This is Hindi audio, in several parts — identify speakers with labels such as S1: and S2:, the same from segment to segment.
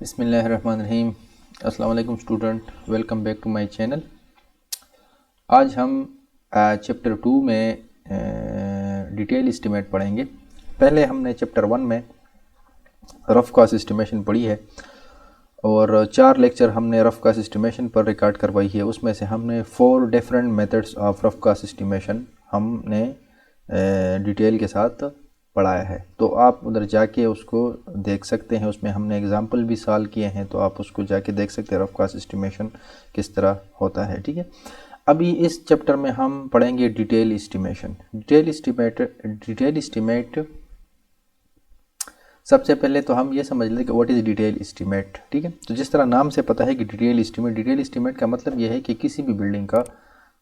S1: बिस्मिल्लाहिर्रहमानिर्रहीम। अस्सलाम वालेकुम student, welcome back to my channel. आज हम चैप्टर 2 में डिटेल एस्टीमेट पढ़ेंगे। पहले हमने चैप्टर 1 में रफ कॉस्ट एस्टिमेशन पढ़ी है और 4 लेक्चर हमने रफ कॉस्ट एस्टिमेशन पर रिकॉर्ड करवाई है। उसमें से हमने 4 different methods of rough cost estimation हमने डिटेल के साथ पढ़ाया है, तो आप उधर जाके उसको देख सकते हैं। उसमें हमने एग्जाम्पल भी सॉल्व किए हैं, तो आप उसको जाके देख सकते हैं रफ कॉस्ट एस्टिमेशन किस तरह होता है। ठीक है, अभी इस चैप्टर में हम पढ़ेंगे डिटेल एस्टिमेशन। डिटेल एस्टिमेट सबसे पहले तो हम ये समझ लें कि व्हाट इज़ डिटेल एस्टिमेट। ठीक है, तो जिस तरह नाम से पता है कि डिटेल एस्टिमेट का मतलब यह है कि किसी भी बिल्डिंग का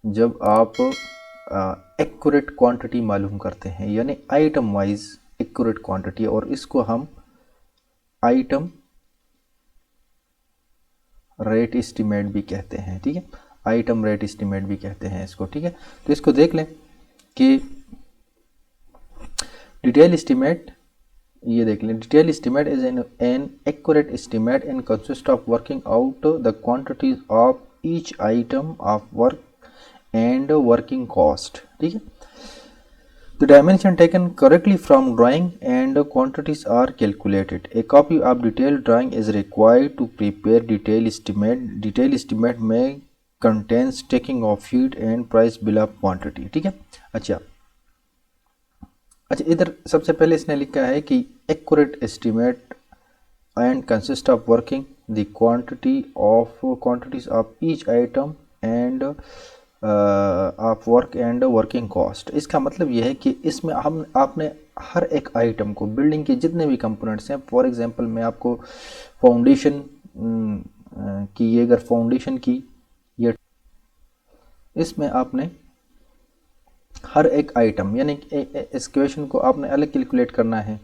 S1: जब आप एक्यूरेट क्वांटिटी मालूम करते हैं, यानी आइटम वाइज एक्यूरेट क्वांटिटी, और इसको हम आइटम रेट एस्टिमेट भी कहते हैं। ठीक है, आइटम रेट एस्टिमेट भी कहते हैं इसको। ठीक है, तो इसको देख लें कि डिटेल एस्टिमेट, ये देख लें, detail estimate is an accurate estimate and consist of working out the quantities of each item of work and working cost. ठीक है, the dimension taken correctly from drawing and quantities are calculated. A copy of detailed drawing is required to prepare detail estimate. Detail estimate में contains taking of feed and price bill of quantity. ठीक है, अच्छा इधर सबसे पहले इसने लिखा है कि accurate estimate and consist of working the quantities of each item and of work and working cost. इसका मतलब यह है कि इसमें हम आपने हर एक आइटम को, बिल्डिंग के जितने भी कंपोनेंट्स हैं, फॉर एग्जांपल मैं आपको फाउंडेशन की, ये अगर फाउंडेशन की, ये इसमें आपने हर एक आइटम, यानी एक्सकेवेशन को आपने अलग कैलकुलेट करना है,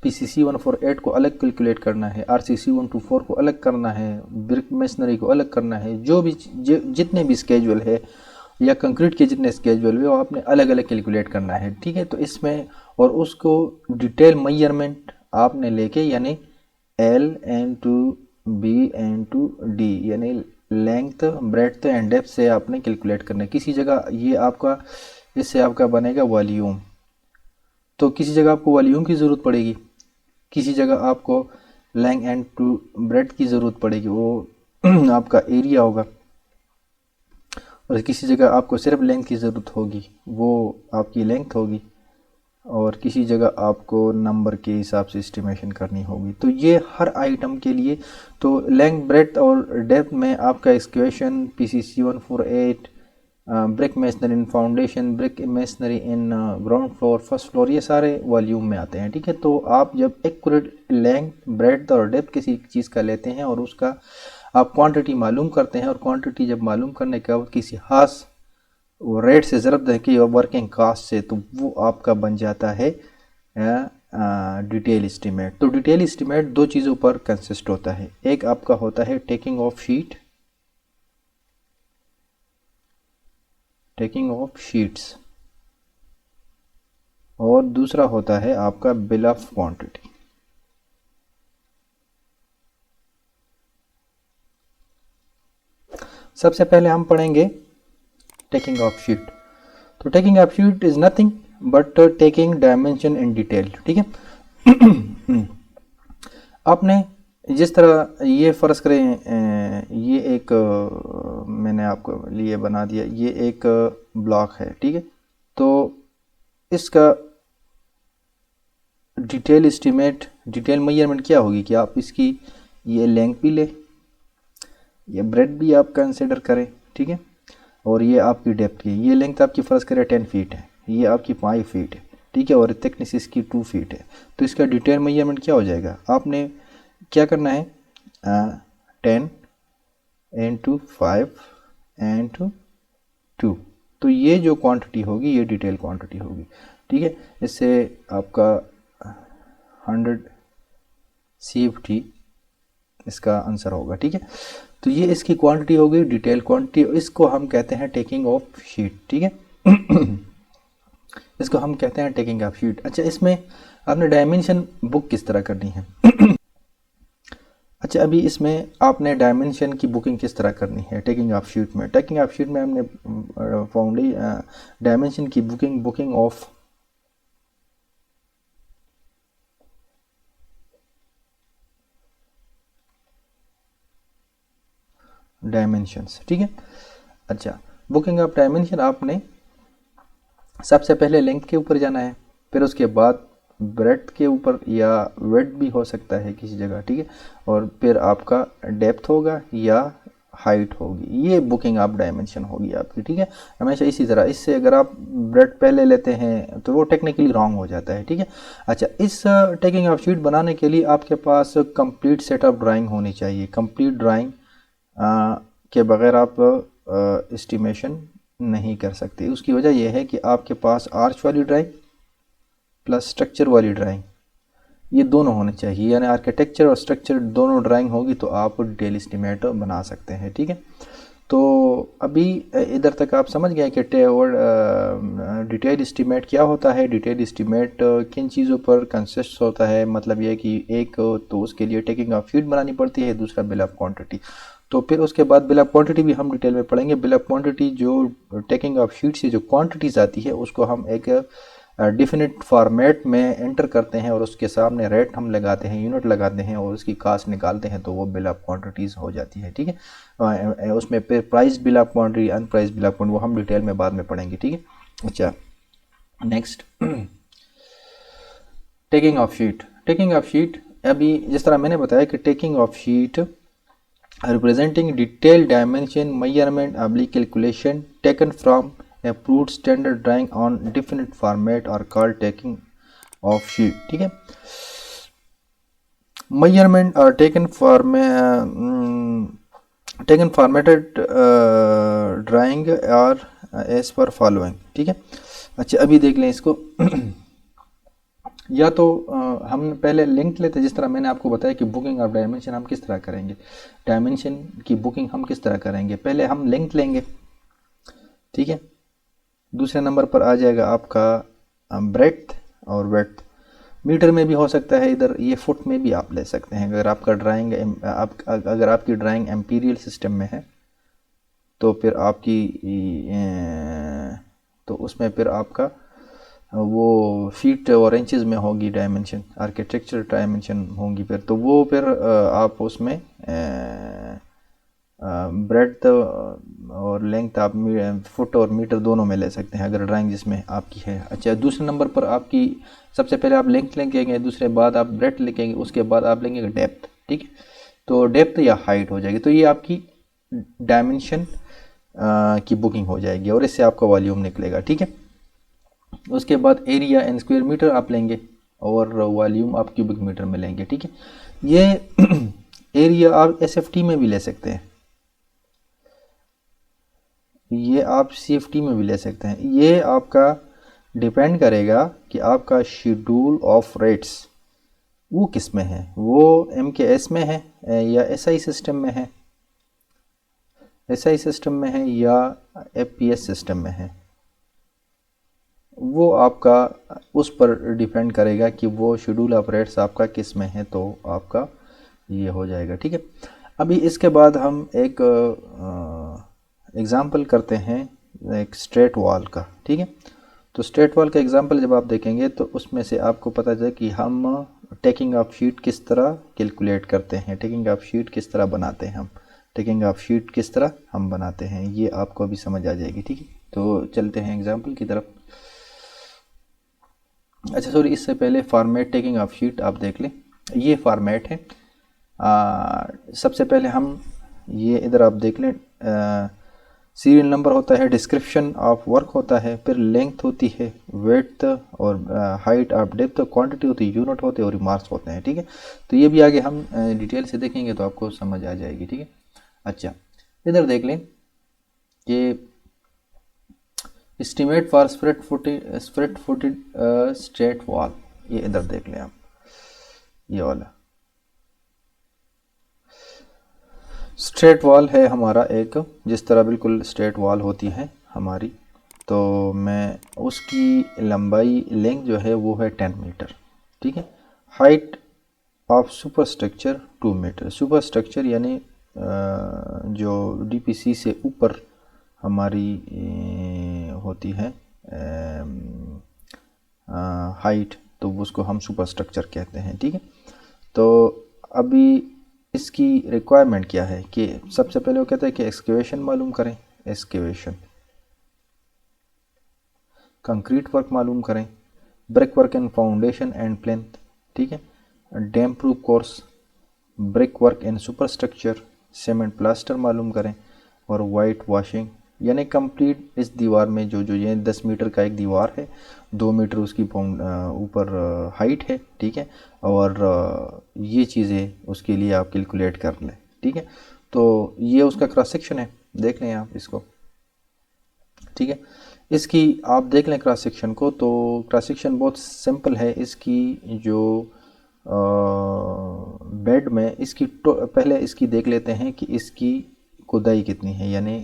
S1: PCC 148 को अलग कैलकुलेट करना है, RCC 124 को अलग करना है, ब्रिक मेसनरी को अलग करना है, जो भी जितने भी स्केजुअल है या कंक्रीट के जितने स्केजुअल है वो आपने अलग अलग कैलकुलेट करना है। ठीक है, तो इसमें और उसको डिटेल मेजरमेंट आपने लेके, यानी L/B/D, यानी लेंथ, ब्रेड्थ एंड डेप्थ से आपने कैलकुलेट करना है। किसी जगह ये आपका, इससे आपका बनेगा वॉल्यूम, तो किसी जगह आपको वॉल्यूम की ज़रूरत पड़ेगी, किसी जगह आपको लेंथ एंड टू ब्रेड्थ की ज़रूरत पड़ेगी, वो आपका एरिया होगा, और किसी जगह आपको सिर्फ लेंथ की ज़रूरत होगी, वो आपकी लेंथ होगी, और किसी जगह आपको नंबर के हिसाब से एस्टिमेशन करनी होगी। तो ये हर आइटम के लिए, तो लेंथ, ब्रेड्थ और डेप्थ में आपका excavation, PCC 148, brick masonry in foundation, brick masonry in ground floor, first floor, ये सारे वॉल्यूम में आते हैं। ठीक है, तो आप जब एक्यूरेट लेंथ, ब्रेड्थ और डेप्थ किसी चीज़ का लेते हैं और उसका आप क्वांटिटी मालूम करते हैं, और क्वांटिटी जब मालूम करने के बाद किसी खास रेट से ज़रब देके वर्किंग कास्ट से, तो वो आपका बन जाता है डिटेल एस्टिमेट। तो डिटेल एस्टिमेट 2 चीज़ों पर कंसिस्ट होता है। एक आपका होता है टेकिंग ऑफ शीट्स, और दूसरा होता है आपका बिल ऑफ क्वांटिटी। सबसे पहले हम पढ़ेंगे टेकिंग ऑफ शीट। तो taking of sheet is nothing but taking dimension in detail. ठीक है, आपने जिस तरह ये फ़र्ज़ करें, ये एक मैंने आपको लिए बना दिया, ये एक ब्लॉक है। ठीक है, तो इसका डिटेल एस्टिमेट, डिटेल मेजरमेंट क्या होगी कि आप इसकी ये लेंथ भी ले, ये ब्रेड भी आप कंसिडर करें। ठीक है, और ये आपकी डेप्थ की, ये लेंथ आपकी फ़र्ज़ करें 10 फीट है, ये आपकी 5 फीट है। ठीक है, और थिकनेस इसकी 2 फीट है। तो इसका डिटेल मेजरमेंट क्या हो जाएगा, आपने क्या करना है, 10 × 5 × 2, तो ये जो क्वांटिटी होगी ये डिटेल क्वांटिटी होगी। ठीक है, इससे आपका 100 CFT इसका आंसर होगा। ठीक है, तो ये इसकी क्वांटिटी हो गई, डिटेल क्वांटिटी। इसको हम कहते हैं टेकिंग ऑफ शीट। ठीक है, इसको हम कहते हैं टेकिंग ऑफ शीट। अच्छा, इसमें आपने डायमेंशन बुक किस तरह करनी है। अच्छा, अभी इसमें आपने डायमेंशन की बुकिंग किस तरह करनी है टेकिंग ऑफ शीट में। टेकिंग ऑफ शीट में हमने डायमेंशन की बुकिंग ऑफ डायमेंशंस, ठीक है। अच्छा, बुकिंग ऑफ डायमेंशन आपने सबसे पहले लेंथ के ऊपर जाना है, फिर उसके बाद ब्रेड्थ के ऊपर या विड्थ भी हो सकता है किसी जगह, ठीक है, और फिर आपका डेप्थ होगा या हाइट होगी। ये बुकिंग ऑफ डायमेंशन होगी आपकी, ठीक है। हमेशा इसी तरह, इससे अगर आप ब्रेड पहले लेते हैं तो वो टेक्निकली रॉन्ग हो जाता है, ठीक है। अच्छा, इस टेकिंग ऑफ शीट बनाने के लिए आपके पास कंप्लीट सेट ऑफ ड्राइंग होनी चाहिए। कंप्लीट ड्राइंग के बगैर आप एस्टिमेशन नहीं कर सकते। उसकी वजह यह है कि आपके पास आर्च वाली ड्राइंग प्लस स्ट्रक्चर वाली ड्राइंग, ये दोनों होने चाहिए, यानी आर्किटेक्चर और स्ट्रक्चर दोनों ड्राइंग होगी तो आप डिटेल एस्टिमेट बना सकते हैं, ठीक है। तो अभी इधर तक आप समझ गए कि डिटेल एस्टिमेट क्या होता है। डिटेल एस्टिमेट किन चीज़ों पर कंसिस्ट होता है, मतलब यह कि एक तो उसके लिए टेकिंग ऑफ शीट बनानी पड़ती है, दूसरा बिल ऑफ क्वांटिटी। तो फिर उसके बाद बिल ऑफ क्वांटिटी भी हम डिटेल में पढ़ेंगे। बिल ऑफ क्वांटिटी जो टेकिंग ऑफ शीट से जो क्वांटिटीज़ आती है उसको हम एक डिफिनिट फॉर्मेट में एंटर करते हैं और उसके सामने रेट हम लगाते हैं, यूनिट लगाते हैं और उसकी कास्ट निकालते हैं, तो वो बिल ऑफ क्वांटिटीज़ हो जाती है, ठीक है। उसमें फिर price bill of quantity, unpriced bill of quantity, वो हम डिटेल में बाद में पढ़ेंगे, ठीक है। अच्छा, next taking of sheet. Taking of sheet, अभी जिस तरह मैंने बताया कि taking of sheet representing detailed dimension measurement oblique calculation taken from approved standard drawing on definite format or called taking of sheet, ठीक है। measurement are taken formatted drawing or as per following, ठीक है। अच्छा, अभी देख लें इसको या तो हम पहले लिंक लेते हैं, जिस तरह मैंने आपको बताया कि बुकिंग ऑफ डायमेंशन हम किस तरह करेंगे। डायमेंशन की बुकिंग हम किस तरह करेंगे, पहले हम लिंक लेंगे, ठीक है। दूसरे नंबर पर आ जाएगा आपका ब्रेड्थ और विड्थ। मीटर में भी हो सकता है, इधर ये फुट में भी आप ले सकते हैं। अगर आपका ड्राइंग अगर आपकी ड्राइंग एम्पीरियल सिस्टम में है तो फिर आपकी तो उसमें फिर आपका वो फीट और इंचेस में होगी डायमेंशन, आर्किटेक्चर डायमेंशन होंगी फिर, तो वो फिर आप उसमें ब्रेड्थ और लेंथ आप फुट और मीटर दोनों में ले सकते हैं अगर ड्राइंग जिसमें आपकी है। अच्छा, दूसरे नंबर पर आपकी सबसे पहले आप लेंथ लेंगे, दूसरे बाद आप ब्रेड्थ लिखेंगे, उसके बाद आप लेंगे डेप्थ, ठीक है। तो डेप्थ या हाइट हो जाएगी, तो ये आपकी डायमेंशन की बुकिंग हो जाएगी और इससे आपका वॉल्यूम निकलेगा, ठीक है। उसके बाद एरिया एन स्क्वायर मीटर आप लेंगे और वॉल्यूम आप क्यूबिक मीटर में लेंगे, ठीक है। ये एरिया आप एसएफटी में भी ले सकते हैं, ये आप सीएफटी में भी ले सकते हैं। ये आपका डिपेंड करेगा कि आपका शेड्यूल ऑफ रेट्स वो किस में है, वो एमकेएस में है या एसआई सिस्टम में है, एसआई सिस्टम में है या एफपीएस सिस्टम में है, वो आपका उस पर डिपेंड करेगा कि वो शेड्यूल ऑफ रेट्स आपका किस में है, तो आपका ये हो जाएगा, ठीक है। अभी इसके बाद हम एक एग्ज़ाम्पल करते हैं एक स्ट्रेट वॉल का, ठीक है। तो स्ट्रेट वॉल का एग्ज़ाम्पल जब आप देखेंगे तो उसमें से आपको पता चले कि हम टेकिंग ऑफ शीट किस तरह कैलकुलेट करते हैं, टेकिंग ऑफ शीट किस तरह बनाते हैं, हम टेकिंग ऑफ शीट किस तरह हम बनाते हैं, ये आपको अभी समझ आ जाएगी, ठीक है। तो चलते हैं एग्ज़ाम्पल की तरफ। अच्छा सॉरी, इससे पहले फॉर्मेट टेकिंग ऑफ शीट आप देख लें, ये फॉर्मेट है। सबसे पहले हम ये इधर आप देख लें, सीरियल नंबर होता है, डिस्क्रिप्शन ऑफ वर्क होता है, फिर लेंथ होती है, विड्थ और हाइट ऑफ डेप्थ, क्वांटिटी होती है, यूनिट होते हैं और रिमार्क्स होते हैं, ठीक है। तो ये भी आगे हम डिटेल से देखेंगे तो आपको समझ आ जाएगी, ठीक है। अच्छा, इधर देख लें कि estimate for spread footed straight wall, ये इधर देख लें आप, ये वाला स्ट्रेट वॉल है हमारा एक, जिस तरह बिल्कुल स्ट्रेट वॉल होती है हमारी, तो मैं उसकी लंबाई लेंथ जो है वो है 10 मीटर, ठीक है। Height of super structure 2 metre. Super structure यानी जो डीपीसी से ऊपर हमारी होती है हाइट, तो उसको हम सुपर स्ट्रक्चर कहते हैं। ठीक है, तो अभी इसकी रिक्वायरमेंट क्या है कि सबसे पहले वो कहता है कि एक्सकेवेशन मालूम करें, एक्सकेवेशन, कंक्रीट वर्क मालूम करें, brick work and foundation and plinth. ठीक है, dam proof course, brick work and super structure, cement plaster मालूम करें, और वाइट वॉशिंग, यानी कंप्लीट इस दीवार में जो जो ये 10 मीटर का एक दीवार है, 2 मीटर उसकी ऊपर हाइट है। ठीक है, और ये चीज़ें उसके लिए आप कैलकुलेट कर लें। ठीक है, तो ये उसका क्रॉस सेक्शन है, देख लें आप इसको। ठीक है, इसकी आप देख लें क्रॉस सेक्शन को, तो क्रॉस सेक्शन बहुत सिंपल है। इसकी जो बेड में इसकी पहले इसकी देख लेते हैं कि इसकी खुदाई कितनी है, यानी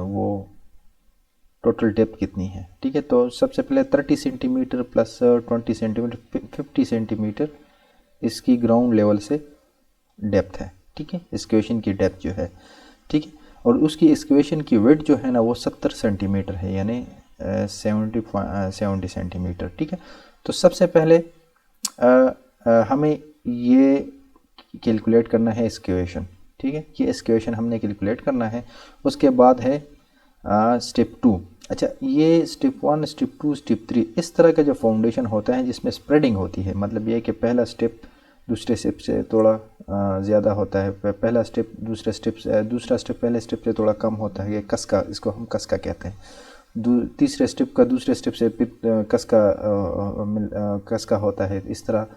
S1: वो टोटल डेप्थ कितनी है। ठीक है, तो सबसे पहले 30 सेंटीमीटर प्लस 20 सेंटीमीटर 50 सेंटीमीटर इसकी ग्राउंड लेवल से डेप्थ है। ठीक है, एक्सकेवेशन की डेप्थ जो है। ठीक है, और उसकी एक्सकेवेशन की विड्थ जो है ना वो 70 सेंटीमीटर है, यानी 70 सेंटीमीटर। ठीक है, तो सबसे पहले हमें ये कैलकुलेट करना है एक्सकेवेशन। ठीक है, ये एक्सकेवेशन हमने कैलकुलेट करना है। उसके बाद है स्टेप 2। अच्छा, ये स्टेप 1, स्टेप 2, स्टेप 3 इस तरह का जो फाउंडेशन होता है जिसमें स्प्रेडिंग होती है, मतलब ये कि पहला स्टेप दूसरे स्टेप से थोड़ा ज़्यादा होता है, पहला स्टेप दूसरे स्टेप से, दूसरा स्टेप पहले स्टेप से थोड़ा कम होता है, ये कसका, इसको हम कसका कहते हैं। तीसरे स्टेप का दूसरे स्टेप से कसका होता है। इस तरह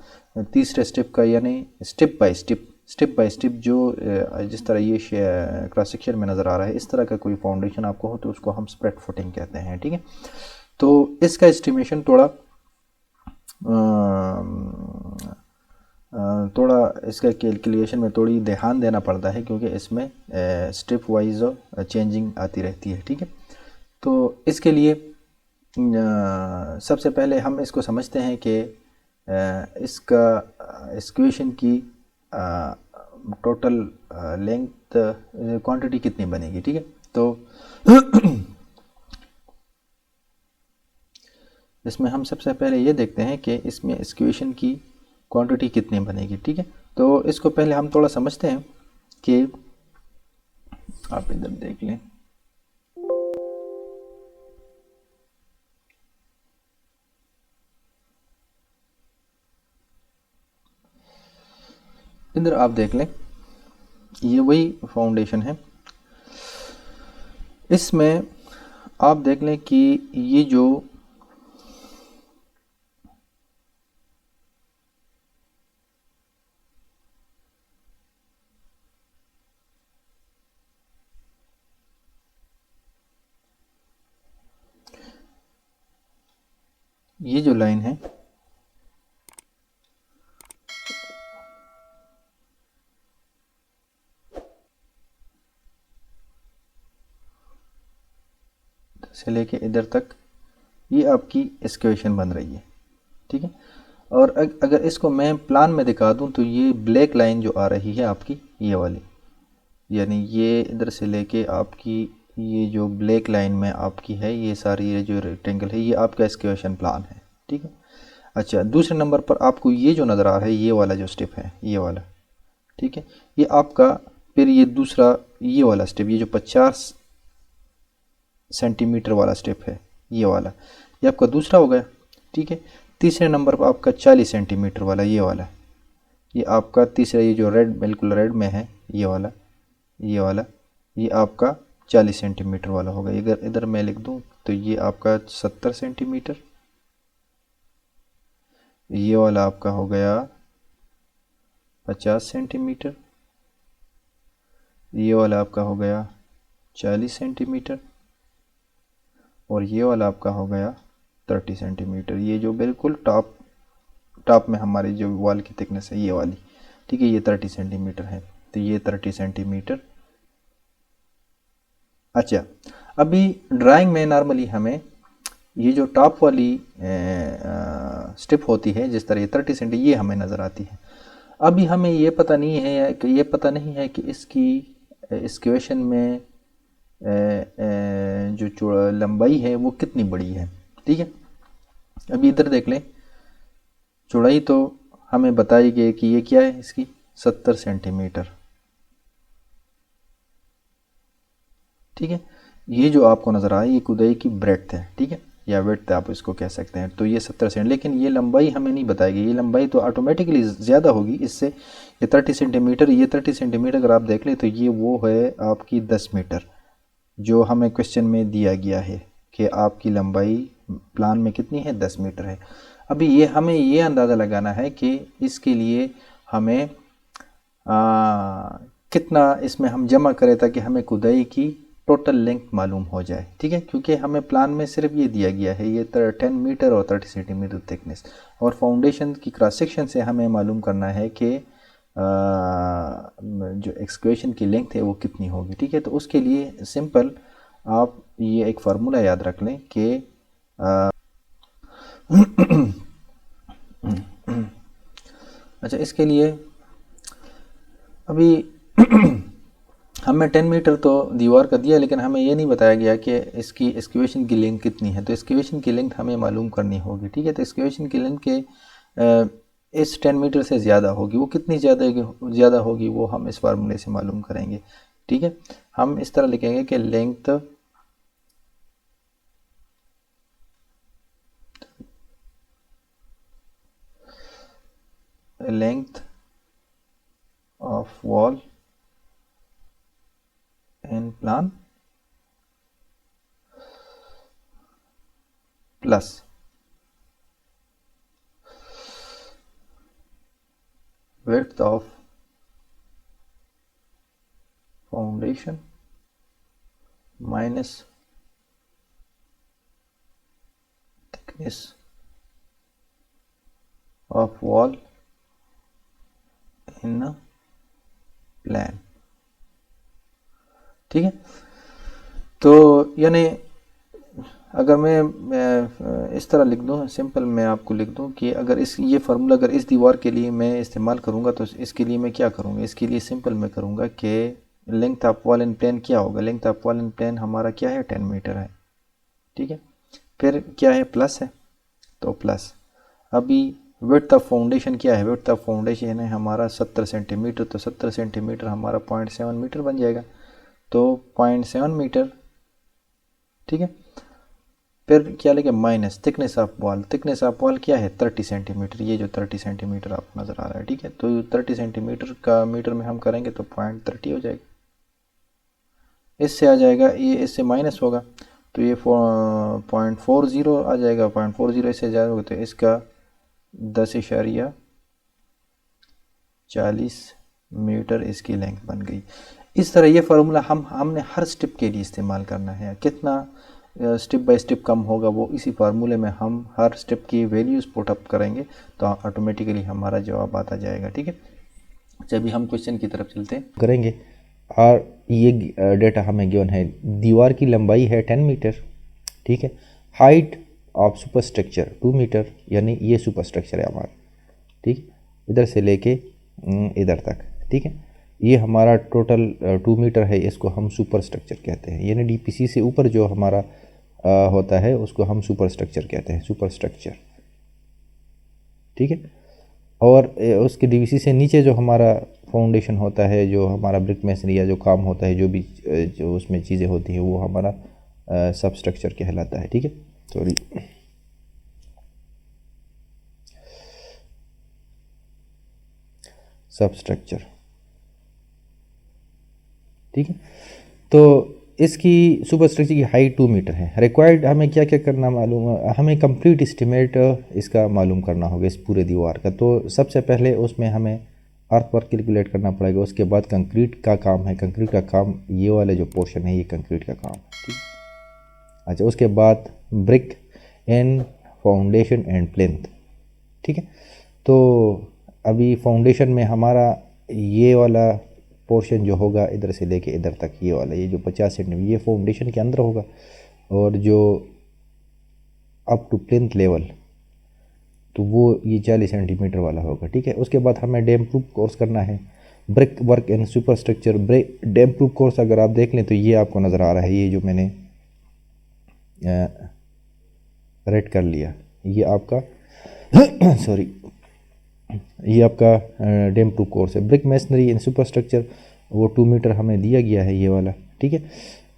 S1: तीसरे स्टेप का, यानी स्टेप बाय स्टेप जो जिस तरह ये क्रॉस सेक्शन में नज़र आ रहा है, इस तरह का कोई फाउंडेशन आपको हो तो उसको हम स्प्रेड फुटिंग कहते हैं। ठीक है, तो इसका एस्टिमेशन थोड़ा इसका कैलकुलेशन में थोड़ी ध्यान देना पड़ता है, क्योंकि इसमें स्टेप वाइज चेंजिंग आती रहती है। ठीक है, तो इसके लिए सबसे पहले हम इसको समझते हैं कि इसका एक्सकेवेशन की टोटल लेंथ क्वांटिटी कितनी बनेगी। ठीक है, तो इसमें हम सबसे पहले ये देखते हैं कि इसमें एक्सकेवेशन की क्वांटिटी कितनी बनेगी। ठीक है, तो इसको पहले हम थोड़ा समझते हैं कि आप इधर देख लें। इधर आप देख लें, ये वही फाउंडेशन है। इसमें आप देख लें कि ये जो लाइन है, से लेके इधर तक ये आपकी एक्सकेवेशन बन रही है। ठीक है, और अगर इसको मैं प्लान में दिखा दूं तो ये ब्लैक लाइन जो आ रही है आपकी, ये वाली, यानी ये इधर से लेके आपकी ये जो ब्लैक लाइन में आपकी है, ये सारी ये जो रेक्टेंगल है, ये आपका एक्सकेवेशन प्लान है। ठीक है, अच्छा, दूसरे नंबर पर आपको ये जो नज़र आ रहा है, ये वाला जो स्टेप है, ये वाला, ठीक है, ये आपका, फिर ये दूसरा ये वाला स्टेप, ये जो 50 सेंटीमीटर वाला स्टेप है, ये वाला, ये आपका दूसरा हो गया। ठीक है, तीसरे नंबर पर आपका 40 सेंटीमीटर वाला, ये वाला, ये आपका तीसरा, ये जो रेड, बिल्कुल रेड में है, ये वाला, ये आपका 40 सेंटीमीटर वाला होगा। इधर इधर मैं लिख दूं तो ये आपका 70 सेंटीमीटर, ये वाला आपका हो गया 50 सेंटीमीटर, ये वाला आपका हो गया 40 सेंटीमीटर, और ये वाला आपका हो गया 30 सेंटीमीटर। ये जो बिल्कुल टॉप में हमारी जो वॉल की थिकनेस है, ये वाली, ठीक है, ये 30 सेंटीमीटर है, तो ये 30 सेंटीमीटर। अच्छा, अभी ड्राइंग में नॉर्मली हमें ये जो टॉप वाली स्टिप होती है, जिस तरह ये 30 सेंटी, ये हमें नज़र आती है। अभी हमें ये पता नहीं है कि इसकी इस क्वेश्चन में जो लंबाई है वो कितनी बड़ी है। ठीक है, अभी इधर देख लें, चौड़ाई तो हमें बताई गई कि ये क्या है, इसकी 70 सेंटीमीटर। ठीक है, ये जो आपको नज़र आ रहा है ये खुदाई की ब्रेड्थ है, ठीक है, या विड्थ आप इसको कह सकते हैं। तो ये 70 सेंट, लेकिन ये लंबाई हमें नहीं बताई गई। ये लंबाई तो ऑटोमेटिकली ज़्यादा होगी इससे। ये 30 सेंटीमीटर, ये 30 सेंटीमीटर अगर आप देख लें तो ये वो है आपकी 10 मीटर जो हमें क्वेश्चन में दिया गया है कि आपकी लंबाई प्लान में कितनी है, 10 मीटर है। अभी ये हमें ये अंदाज़ा लगाना है कि इसके लिए हमें कितना इसमें हम जमा करें ताकि हमें खुदाई की टोटल लेंथ मालूम हो जाए। ठीक है, क्योंकि हमें प्लान में सिर्फ ये दिया गया है, ये 10 मीटर और 30 सेंटीमीटर थिकनेस, और फाउंडेशन की क्रॉस सेक्शन से हमें मालूम करना है कि जो एक्सक्वेशन की लेंथ है वो कितनी होगी। ठीक है, तो उसके लिए सिंपल आप ये एक फार्मूला याद रख लें कि अच्छा, इसके लिए अभी हमें 10 मीटर तो दीवार का दिया, लेकिन हमें ये नहीं बताया गया कि इसकी एक्सकेवेशन की लेंथ कितनी है। तो एक्सकेवेशन की लेंथ हमें मालूम करनी होगी। ठीक है, तो एक्सकेवेशन की लेंथ के इस 10 मीटर से ज़्यादा होगी, वो कितनी ज़्यादा होगी वो हम इस फार्मूले से मालूम करेंगे। ठीक है, हम इस तरह लिखेंगे कि length of wall in plan plus width of foundation minus thickness of wall in a plan। ठीक है, तो यानी अगर मैं इस तरह लिख दूँ, सिंपल मैं आपको लिख दूँ कि अगर ये फार्मूला अगर इस दीवार के लिए मैं इस्तेमाल करूँगा तो इसके लिए मैं क्या करूँगा, इसके लिए सिंपल मैं करूँगा कि length of wall in plane क्या होगा। Length of wall in plane हमारा क्या है, 10 मीटर है। ठीक है, फिर क्या है, प्लस है, तो प्लस। अभी विड्थ ऑफ फाउंडेशन क्या है, विड्थ ऑफ फाउंडेशन है हमारा 70 सेंटीमीटर, तो 70 सेंटीमीटर हमारा 0.7 मीटर बन जाएगा, तो 0.7 मीटर। ठीक है, फिर क्या लगे, minus thickness of wall. Thickness of wall क्या है, 30 सेंटीमीटर, ये जो 30 सेंटीमीटर आपको नज़र आ रहा है। ठीक है, तो 30 सेंटीमीटर का मीटर में हम करेंगे तो 0.30 हो जाएगा, इससे आ जाएगा, ये इससे माइनस होगा तो ये 0.40 आ जाएगा, 0.40 इससे ज़्यादा होगा तो इसका 10.40 मीटर इसकी लेंथ बन गई। इस तरह ये फार्मूला हमने हर स्टेप के लिए इस्तेमाल करना है। कितना स्टेप बाय स्टेप कम होगा वो इसी फार्मूले में हम हर स्टेप की वैल्यूज़ पुट अप करेंगे तो ऑटोमेटिकली हमारा जवाब आता जाएगा। ठीक है, जब भी हम क्वेश्चन की तरफ चलते हैं
S2: करेंगे, और ये डेटा हमें गिवन है, दीवार की लंबाई है 10 मीटर। ठीक है, height of super structure 2 metre, यानी ये सुपर स्ट्रक्चर है हमारा। ठीक, इधर से लेके इधर तक। ठीक है, ये हमारा टोटल 2 मीटर है, इसको हम सुपर स्ट्रक्चर कहते हैं। यानी डीपीसी से ऊपर जो हमारा होता है उसको हम सुपर स्ट्रक्चर कहते हैं, सुपर स्ट्रक्चर। ठीक है, और उसके डीपीसी से नीचे जो हमारा फाउंडेशन होता है, जो हमारा ब्रिक मेसनरी या जो काम होता है, जो उसमें चीज़ें होती हैं, वो हमारा सब स्ट्रक्चर कहलाता है। ठीक है, सॉरी, सब स्ट्रक्चर। ठीक है, तो इसकी सुपर स्ट्रक्चर की हाइट 2 मीटर है। रिक्वायर्ड हमें क्या क्या करना मालूम है, हमें कंप्लीट एस्टिमेट इसका मालूम करना होगा इस पूरे दीवार का। तो सबसे पहले उसमें हमें अर्थ वर्क कैलकुलेट करना पड़ेगा, उसके बाद कंक्रीट का काम है। कंक्रीट का काम ये वाले जो पोर्शन है, ये कंक्रीट का काम है। ठीक, अच्छा, उसके बाद brick and foundation and plinth. ठीक है, तो अभी फाउंडेशन में हमारा ये वाला पोर्शन जो होगा इधर से लेके इधर तक, ये वाला, ये जो 50 सेंटीमीटर, ये फाउंडेशन के अंदर होगा, और जो अप टू प्लिंथ लेवल तो वो ये 40 सेंटीमीटर वाला होगा, ठीक है। उसके बाद हमें डैम प्रूफ कोर्स करना है, brick work in super structure. Dam proof course अगर आप देख लें तो ये आपको नज़र आ रहा है, ये जो मैंने रेड कर लिया, ये आपका सॉरी, ये आपका डैम प्रूफ कोर्स है। ब्रिक मेसनरी इन सुपर स्ट्रक्चर, वो 2 मीटर हमें दिया गया है ये वाला, ठीक है।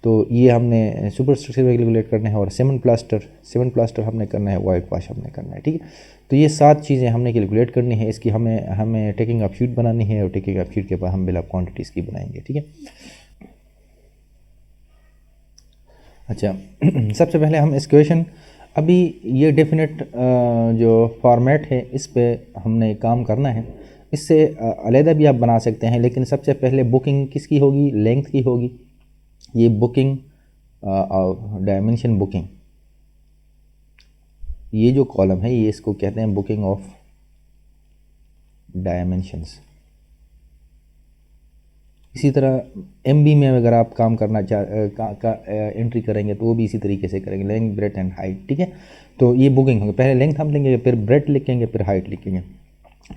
S2: तो ये हमने सुपर स्ट्रक्चर में कैलकुलेट करना है। और सीमेंट प्लास्टर हमने करना है, वाइट वाश हमने करना है, ठीक है। तो ये 7 चीज़ें हमने कैलकुलेट करनी है। इसकी हमें टेकिंग ऑफ शीट बनानी है, और टेकिंग ऑफ शीट के बाद हम बिल ऑफ क्वान्टिटीज़ की बनाएंगे, ठीक है। अच्छा सबसे पहले हम इक्वेशन, अभी ये डेफिनेट जो फॉर्मेट है इस पे हमने काम करना है। इससे अलहदा भी आप बना सकते हैं, लेकिन सबसे पहले बुकिंग किसकी होगी, लेंथ की होगी। ये बुकिंग डायमेंशन बुकिंग, ये जो कॉलम है ये इसको कहते हैं बुकिंग ऑफ डायमेंशंस। इसी तरह एमबी में अगर आप काम करना एंट्री करेंगे तो वो भी इसी तरीके से करेंगे, लेंथ ब्रेथ एंड हाइट, ठीक है। तो ये बुकिंग होगी, पहले लेंथ हम लेंगे, फिर ब्रेथ लिखेंगे, फिर हाइट लिखेंगे।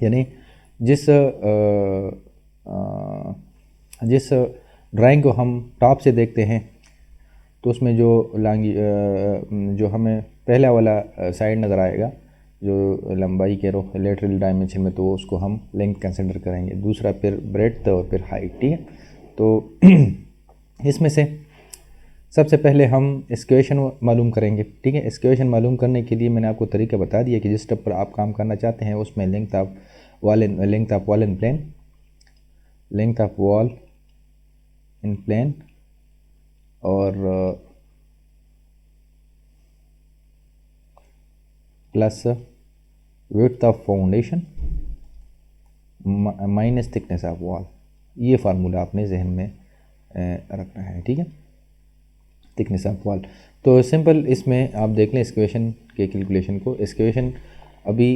S2: यानी जिस ड्राइंग को हम टॉप से देखते हैं तो उसमें जो हमें पहला वाला साइड नज़र आएगा, जो लंबाई के लेटरल डायमेंशन में, तो उसको हम लेंथ कंसिडर करेंगे। दूसरा फिर ब्रेड्थ और फिर हाइट, ठीक है। तो इसमें से सबसे पहले हम इक्वेशन मालूम करेंगे, ठीक है। इक्वेशन मालूम करने के लिए मैंने आपको तरीका बता दिया कि जिस स्टेप पर आप काम करना चाहते हैं उसमें length of wall in plane, length of wall in plane, और plus width of foundation minus thickness of wall. ये फार्मूला आपने जहन में रखना है, ठीक है, थिकनेस ऑफ वॉल। तो सिंपल इसमें आप देख लें इक्वेशन के कैलकुलेशन को। इक्वेशन अभी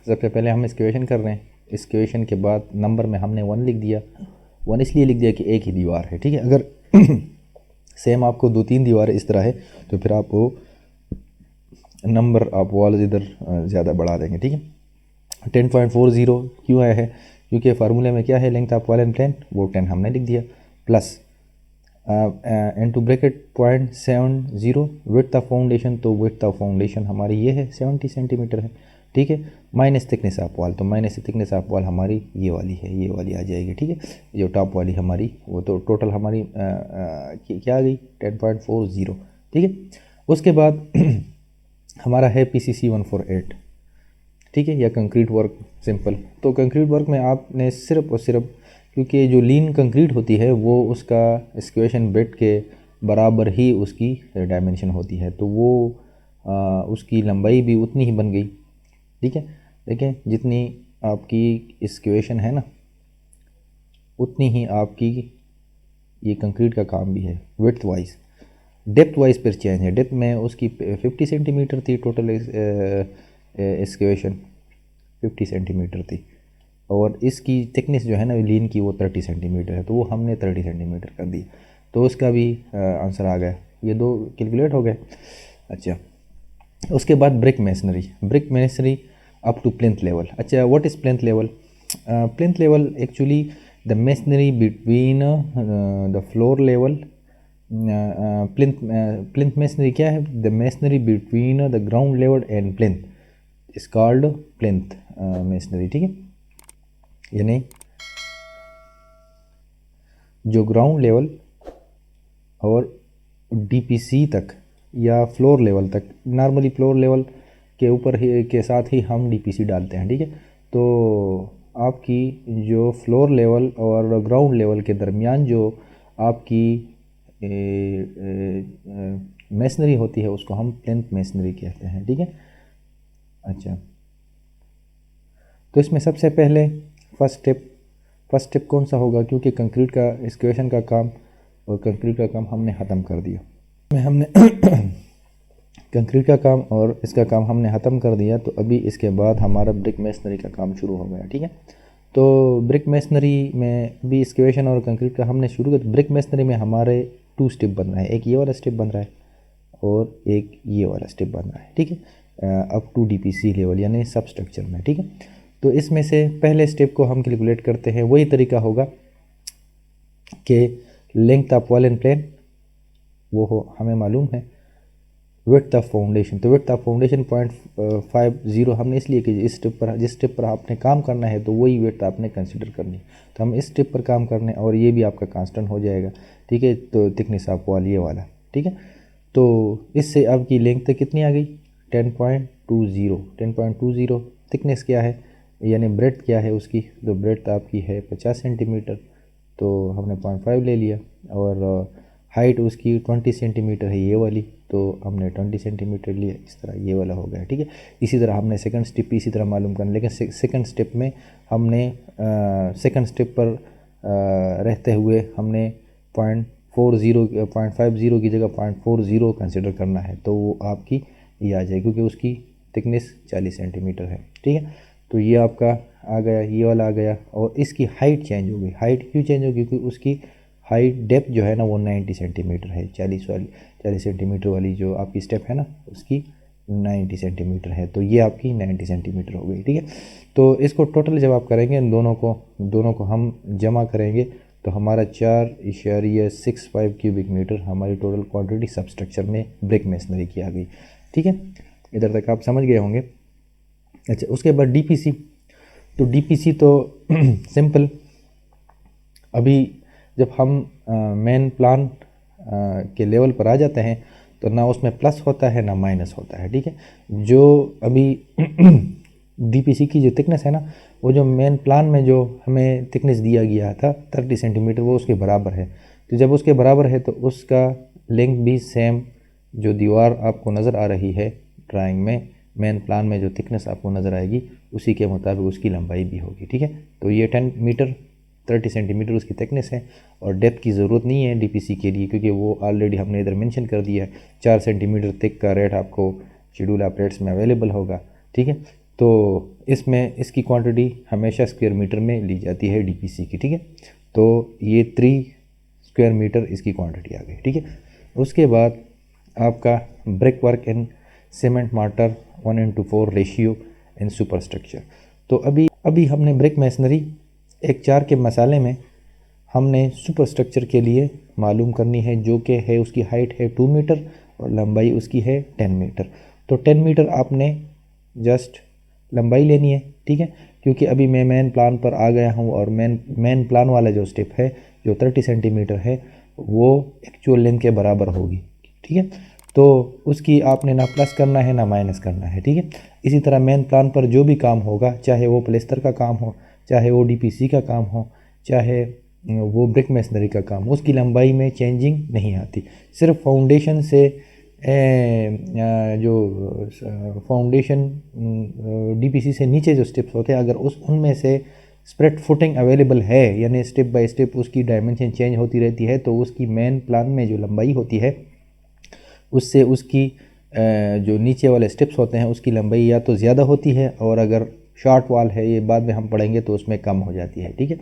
S2: सबसे पहले हम इक्वेशन कर रहे हैं। इक्वेशन के बाद नंबर में हमने 1 लिख दिया। 1 इसलिए लिख दिया कि एक ही दीवार है, ठीक है। अगर सेम आपको 2-3 दीवारें इस तरह है तो फिर आपको नंबर ऑफ वॉल्स इधर ज़्यादा बढ़ा देंगे, ठीक है। 10.40 क्यों आया है, क्योंकि फार्मूले में क्या है, length of wall in plane, वो 10 हमने लिख दिया, plus into bracket 0.70 width of foundation, तो विड्थ ऑफ फाउंडेशन हमारी ये है 70 सेंटीमीटर है, ठीक है, माइनस थिकनेस ऑफ वॉल, तो माइनस थिकनेस ऑफ वॉल हमारी ये वाली है, ये वाली आ जाएगी, ठीक है। जो टॉप वाली हमारी, वो तो टोटल हमारी क्या आ गई 10.40, ठीक है। उसके बाद हमारा है PCC 148, ठीक है, या कंक्रीट वर्क सिंपल। तो कंक्रीट वर्क में आपने सिर्फ और सिर्फ, क्योंकि जो लीन कंक्रीट होती है वो उसका इक्वेशन बेड के बराबर ही उसकी डायमेंशन होती है, तो वो उसकी लंबाई भी उतनी ही बन गई, ठीक है। देखें जितनी आपकी इक्वेशन है ना, उतनी ही आपकी ये कंक्रीट का काम भी है। विड्थ वाइज, डेप्थ वाइज पर चेंज है। डेप्थ में उसकी 50 सेंटीमीटर थी टोटल इक्वेशन, 50 सेंटीमीटर थी, और इसकी थिकनेस जो है ना लीन की वो 30 सेंटीमीटर है, तो वो हमने 30 सेंटीमीटर कर दी, तो उसका भी आंसर आ गया, ये 2 कैलकुलेट हो गए। अच्छा, उसके बाद brick masonry up to plinth level. अच्छा, what is plinth level? Plinth level actually the masonry between the floor level. Plinth masonry क्या है? The masonry between the ground level and plinth is called plinth masonry, ठीक है। यानी जो ग्राउंड लेवल और DPC तक या फ्लोर लेवल तक, नॉर्मली फ्लोर लेवल के ऊपर ही के साथ ही हम DPC डालते हैं, ठीक है। तो आपकी जो फ्लोर लेवल और ग्राउंड लेवल के दरमियान जो आपकी मेसनरी होती है उसको हम प्लिंथ मेसनरी कहते हैं, ठीक है। अच्छा, तो इसमें सबसे पहले फर्स्ट स्टेप कौन सा होगा? क्योंकि कंक्रीट का एक्सकेवेशन का काम और कंक्रीट का काम हमने ख़त्म कर दिया, हमने कंक्रीट का काम और इसका काम हमने ख़त्म कर दिया, तो अभी इसके बाद हमारा ब्रिक मेसनरी का काम शुरू हो गया, ठीक है। तो ब्रिक मेसनरी में भी एक्सकेवेशन और कंक्रीट का हमने शुरू किया। ब्रिक मेसनरी में हमारे 2 स्टेप बन रहा है, एक ये वाला स्टेप बन रहा है और एक ये वाला स्टेप बन रहा है, ठीक है। अप टू डीपीसी लेवल यानी सब स्ट्रक्चर में, ठीक है। तो इसमें से पहले स्टेप को हम कैलकुलेट करते हैं, वही तरीका होगा कि length of wall and plane वो हो हमें मालूम है, विड्थ ऑफ फाउंडेशन, तो विड्थ ऑफ फाउंडेशन 0.50 हमने इसलिए कि जिस स्टेप पर आपने काम करना है तो वही विड्थ आपने कंसिडर करनी, तो हम इस स्टेप पर काम करने और ये भी आपका कांस्टेंट हो जाएगा, ठीक है। तो थिकनेस ऑफ वॉल ये वाला, ठीक है। तो इससे आपकी लेंथ कितनी आ गई 10.20 थिकनेस क्या है यानी ब्रेड्थ क्या है उसकी, तो ब्रेड्थ आपकी है 50 सेंटीमीटर, तो हमने 0.5 ले लिया, और हाइट उसकी 20 सेंटीमीटर है ये वाली, तो हमने 20 सेंटीमीटर लिया, इस तरह ये वाला हो गया, ठीक है। इसी तरह हमने सेकंड स्टेप इसी तरह मालूम करना, लेकिन सेकंड स्टेप में हमने सेकंड स्टेप पर रहते हुए हमने 0.50 की जगह 0.40 कंसिडर करना है, तो वो आपकी ये आ जाए क्योंकि उसकी थिकनेस 40 सेंटीमीटर है, ठीक है। तो ये आपका आ गया, ये वाला आ गया, और इसकी हाइट चेंज हो गई। हाइट क्यों चेंज होगी, क्योंकि उसकी हाइट डेप्थ जो है ना वो 90 सेंटीमीटर है, 40 सेंटीमीटर वाली जो आपकी स्टेप है ना उसकी 90 सेंटीमीटर है, तो ये आपकी 90 सेंटीमीटर हो गई, ठीक है। तो इसको टोटल जब आप करेंगे इन दोनों को हम जमा करेंगे तो हमारा 4.65 क्यूबिक मीटर हमारी टोटल क्वांटिटी सबस्ट्रक्चर में ब्रिक मेसनरी की आ गई, ठीक है। इधर तक आप समझ गए होंगे। अच्छा, उसके बाद डीपीसी, तो डीपीसी तो सिंपल, अभी जब हम मेन प्लान के लेवल पर आ जाते हैं तो ना उसमें प्लस होता है ना माइनस होता है, ठीक है। जो अभी डीपीसी की जो थिकनेस है ना, वो जो मेन प्लान में जो हमें थिकनेस दिया गया था 30 सेंटीमीटर, वो उसके बराबर है। तो जब उसके बराबर है तो उसका लेंथ भी सेम, जो दीवार आपको नज़र आ रही है ड्राइंग में, मेन प्लान में जो थिकनेस आपको नज़र आएगी उसी के मुताबिक उसकी लंबाई भी होगी, ठीक है। तो ये 10 मीटर 30 सेंटीमीटर उसकी थिकनेस है, और डेप्थ की ज़रूरत नहीं है डीपीसी के लिए क्योंकि वो ऑलरेडी हमने इधर मेंशन कर दिया है, 4 सेंटीमीटर थिक का रेट आपको शेड्यूल ऑफ रेट्स में अवेलेबल होगा, ठीक है। तो इसमें इसकी क्वांटिटी हमेशा स्क्वायर मीटर में ली जाती है डीपीसी की, ठीक है। तो ये 3 स्क्वायर मीटर इसकी क्वांटिटी आ गई, ठीक है। उसके बाद आपका brick work in cement martyr 1:4 ratio in super structure. तो अभी हमने ब्रिक मेसनरी एक 4 के मसाले में हमने सुपर स्ट्रक्चर के लिए मालूम करनी है, जो कि है उसकी हाइट है 2 मीटर और लंबाई उसकी है 10 मीटर। तो 10 मीटर आपने जस्ट लंबाई लेनी है, ठीक है, क्योंकि अभी मैं मेन प्लान पर आ गया हूँ और मेन प्लान वाला जो स्टेप है जो 30 सेंटीमीटर है वो एक्चुअल लेंथ के बराबर होगी, ठीक है। तो उसकी आपने ना प्लस करना है ना माइनस करना है, ठीक है। इसी तरह मेन प्लान पर जो भी काम होगा, चाहे वो प्लेस्टर का काम हो, चाहे वो डीपीसी का काम हो, चाहे वो ब्रिक मेसनरी का काम हो, उसकी लंबाई में चेंजिंग नहीं आती। सिर्फ फाउंडेशन से जो फाउंडेशन डीपीसी से नीचे जो स्टेप्स होते हैं, अगर उनमें से स्प्रेड फुटिंग अवेलेबल है यानी स्टेप बाय स्टेप उसकी डायमेंशन चेंज होती रहती है, तो उसकी मेन प्लान में जो लंबाई होती है उससे उसकी जो नीचे वाले स्टेप्स होते हैं उसकी लंबाई या तो ज़्यादा होती है, और अगर शॉर्ट वॉल है ये बाद में हम पढ़ेंगे तो उसमें कम हो जाती है, ठीक है।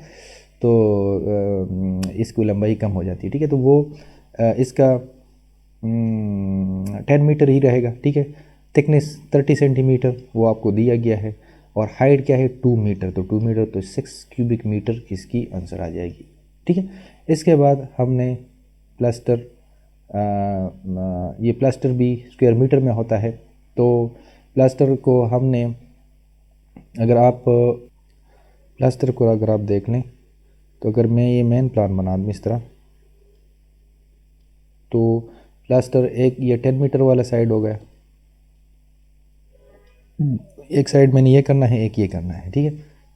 S2: तो इसकी लंबाई कम हो जाती है, ठीक है। तो वो इसका 10 मीटर ही रहेगा, ठीक है। थिकनेस 30 सेंटीमीटर वो आपको दिया गया है, और हाइट क्या है 2 मीटर, तो 2 मीटर तो 6 क्यूबिक मीटर इसकी आंसर आ जाएगी, ठीक है। इसके बाद हमने प्लास्टर, ये प्लास्टर भी स्क्वायर मीटर में होता है, तो प्लास्टर को हमने अगर आप प्लास्टर को अगर आप देख लें तो अगर मैं ये मेन प्लान बना दूँ इस तरह, तो प्लास्टर एक ये 10 मीटर वाला साइड हो गया, एक साइड मैंने ये करना है, एक ये करना है, ठीक है।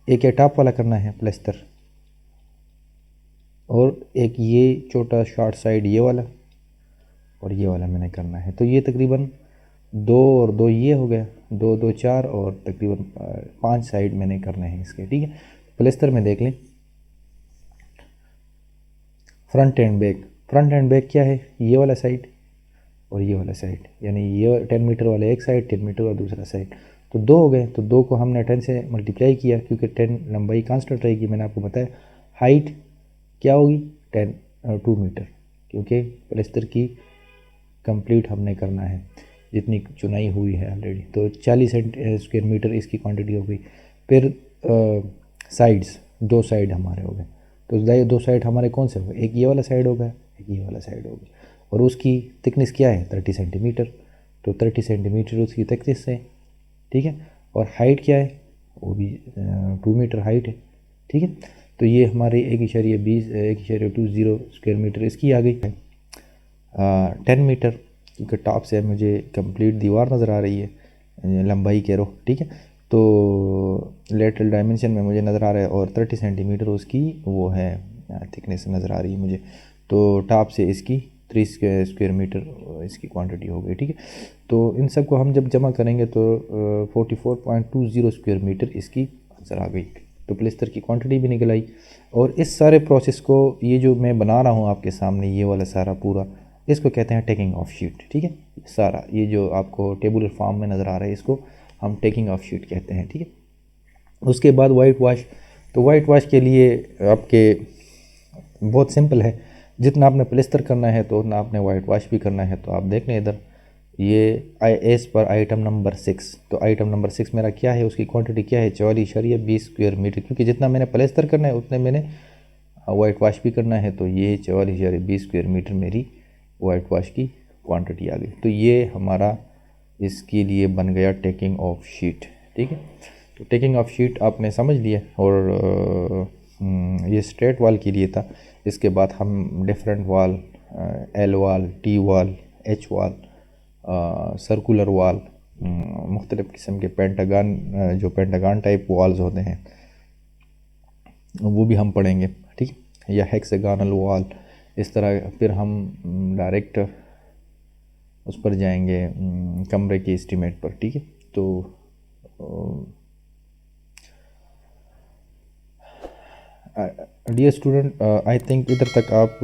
S2: एक ये टॉप वाला करना है प्लास्टर, और एक ये छोटा शॉर्ट साइड ये वाला, और ये वाला मैंने करना है। तो ये तकरीबन 2 और 2 ये हो गया, 2 2 4 और तकरीबन 5 साइड मैंने करने हैं इसके, ठीक है। प्लास्टर में देख लें front end back, front end back क्या है, ये वाला साइड और ये वाला साइड, यानी ये 10 मीटर वाला एक साइड, 10 मीटर वाला दूसरा साइड, तो 2 हो गए। तो 2 को हमने 10 से मल्टीप्लाई किया क्योंकि 10 लंबाई कांस्टेंट रहेगी, मैंने आपको बताया। हाइट क्या होगी 2 मीटर, क्योंकि प्लास्टर की कंप्लीट हमने करना है। जितनी चुनाई हुई है ऑलरेडी, तो 40 स्क्वायर मीटर इसकी क्वांटिटी हो गई। फिर साइड्स, 2 साइड हमारे हो गए, तो 2 साइड हमारे कौन से हो गए, एक ये वाला साइड हो गया, एक ये वाला साइड हो गया, और उसकी थिकनेस क्या है 30 सेंटीमीटर, तो 30 सेंटीमीटर उसकी थिकनेस है, ठीक है। और हाइट क्या है, वो भी 2 मीटर हाइट है, ठीक है। तो ये हमारी 1.20 स्क्वायर मीटर इसकी आ गई है। 10 मीटर, क्योंकि टॉप से मुझे कंप्लीट दीवार नज़र आ रही है लंबाई के रो, ठीक है, तो लेटरल डायमेंशन में मुझे नज़र आ रहा है, और 30 सेंटीमीटर उसकी वो है थिकनेस नज़र आ रही है मुझे, तो टॉप से इसकी 3 स्क्वायर मीटर इसकी क्वांटिटी हो गई, ठीक है। तो इन सब को हम जब जमा करेंगे तो 44.20 स्क्वायर मीटर इसकी आंसर आ गई, तो प्लेस्तर की क्वांटिटी भी निकल आई। और इस सारे प्रोसेस को, ये जो मैं बना रहा हूँ आपके सामने, ये वाला सारा पूरा, इसको कहते हैं टेकिंग ऑफ शीट, ठीक है। सारा ये जो आपको टेबुलर फॉर्म में नज़र आ रहा है, इसको हम टेकिंग ऑफ शीट कहते हैं, ठीक है। उसके बाद वाइट वाश, तो वाइट वाश के लिए आपके बहुत सिंपल है, जितना आपने प्लेस्तर करना है तो उतना आपने वाइट वाश भी करना है। तो आप देख लें इधर, ये एस पर आइटम नंबर 6, तो आइटम नंबर 6 मेरा क्या है, उसकी क्वांटिटी क्या है 44.20 स्क्वायर मीटर, क्योंकि जितना मैंने प्लेस्तर करना है उतने मैंने वाइट वाश भी करना है, तो ये 44.20 स्क्वायर मीटर मेरी वाइट वाश की क्वांटिटी आ गई। तो ये हमारा इसके लिए बन गया टेकिंग ऑफ शीट, ठीक है। तो टेकिंग ऑफ शीट आपने समझ लिया, और ये स्ट्रेट वाल के लिए था। इसके बाद हम डिफरेंट वाल, एल वाल, टी वाल, एच वाल, सर्कुलर वाल, मुख्तलिफ़ किस्म के पेंटागन, जो पेंटागन टाइप वाल्स होते हैं वो भी हम पढ़ेंगे, ठीक है, या हेक्सागोनल वाल, इस तरह। फिर हम डायरेक्ट उस पर जाएंगे कमरे के एस्टीमेट पर, ठीक है। तो डियर स्टूडेंट, आई थिंक इधर तक आप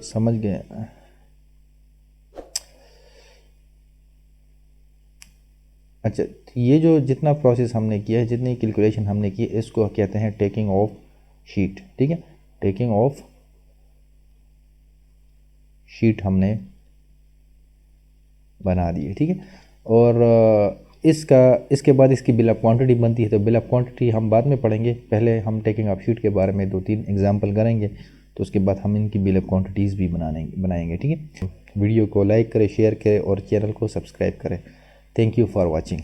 S2: समझ गए। अच्छा, ये जो जितना प्रोसेस हमने किया है, जितनी कैलकुलेशन हमने की है, इसको कहते हैं टेकिंग ऑफ शीट, ठीक है। टेकिंग ऑफ शीट हमने बना दी है, ठीक है। और इसके बाद इसकी बिल ऑफ क्वांटिटी बनती है, तो बिल ऑफ क्वांटिटी हम बाद में पढ़ेंगे, पहले हम टेकिंग ऑफ शीट के बारे में 2-3 एग्जांपल करेंगे, तो उसके बाद हम इनकी बिल ऑफ क्वांटिटीज़ भी बनाएंगे, ठीक है। वीडियो को लाइक करें, शेयर करें और चैनल को सब्सक्राइब करें। Thank you for watching.